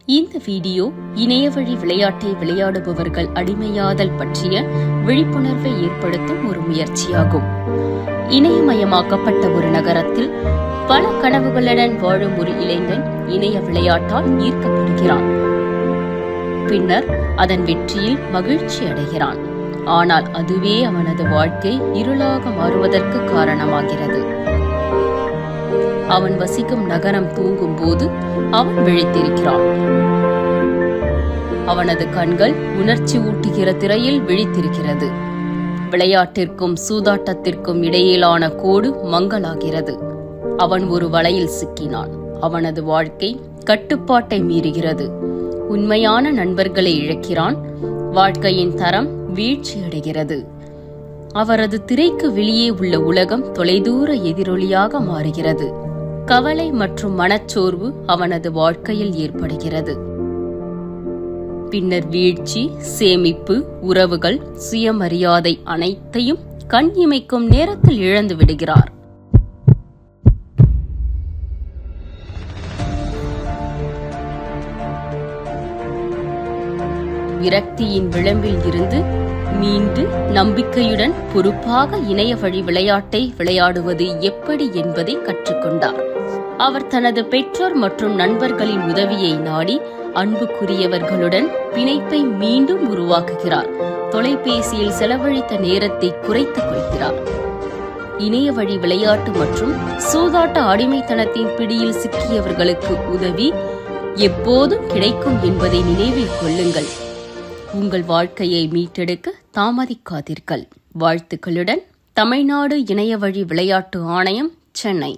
இந்த வீடியோ இணையவழி விளையாட்டை விளையாடுபவர்கள் அடிமையாதல் பற்றிய விழிப்புணர்வை ஏற்படுத்தும் ஒரு முயற்சியாகும். இணையமயமாக்கப்பட்ட ஒரு நகரத்தில் பல கனவுகளுடன் வாழும் ஒரு இளைஞன் இணைய விளையாட்டால் ஈர்க்கப்படுகிறான். பின்னர் அதன் வெற்றியில் மகிழ்ச்சி அடைகிறான். ஆனால் அதுவே அவனது வாழ்க்கை இருளாக மாறுவதற்கு காரணமாகிறது. அவன் வசிக்கும் நகரம் தூங்கும் போது அவன் விழித்திருக்கிறான். அவனது கண்கள் உணர்ச்சி ஊட்டுகிற திரையில் விழித்திருக்கிறது. விளையாட்டிற்கும் சூதாட்டத்திற்கும் இடையிலான கோடு மங்கலாகிறது. அவன் ஒரு வலையில் சிக்கினான். அவனது வாழ்க்கை கட்டுப்பாட்டை மீறுகிறது. உண்மையான நண்பர்களை இழக்கிறான். வாழ்க்கையின் தரம் வீழ்ச்சியடைகிறது. அவரது திரைக்கு வெளியே உள்ள உலகம் தொலைதூர எதிரொலியாக மாறுகிறது. கவலை மற்றும் மனச்சோர்வு அவனது வாழ்க்கையில் ஏற்படுகிறது. பின்னர் வீழ்ச்சி, சேமிப்பு, உறவுகள், சுயமரியாதை அனைத்தையும் கண் இமைக்கும் நேரத்தில் இழந்து விடுகிறார். விரக்தியின் விளிம்பில் இருந்து மீண்டு நம்பிக்கையுடன் பொறுப்பாக இணைய வழி விளையாட்டை விளையாடுவது எப்படி என்பதை கற்றுக்கொண்டார். அவர் தனது பெற்றோர் மற்றும் நண்பர்களின் உதவியை நாடி அன்புக்குரியவர்களுடன் பிணைப்பை மீண்டும் உருவாக்குகிறார். தொலைபேசியில் செலவழித்த நேரத்தை குறைத்துக் கொள்கிறார். இணைய வழி விளையாட்டு மற்றும் சூதாட்ட அடிமைத்தனத்தின் பிடியில் சிக்கியவர்களுக்கு உதவி எப்போதும் கிடைக்கும் என்பதை நினைவில் கொள்ளுங்கள். உங்கள் வாழ்க்கையை மீட்டெடுக்க தாமதிக்காதீர்கள். வாழ்த்துக்களுடன் தமிழ்நாடு இணைய வழி விளையாட்டு ஆணையம், சென்னை.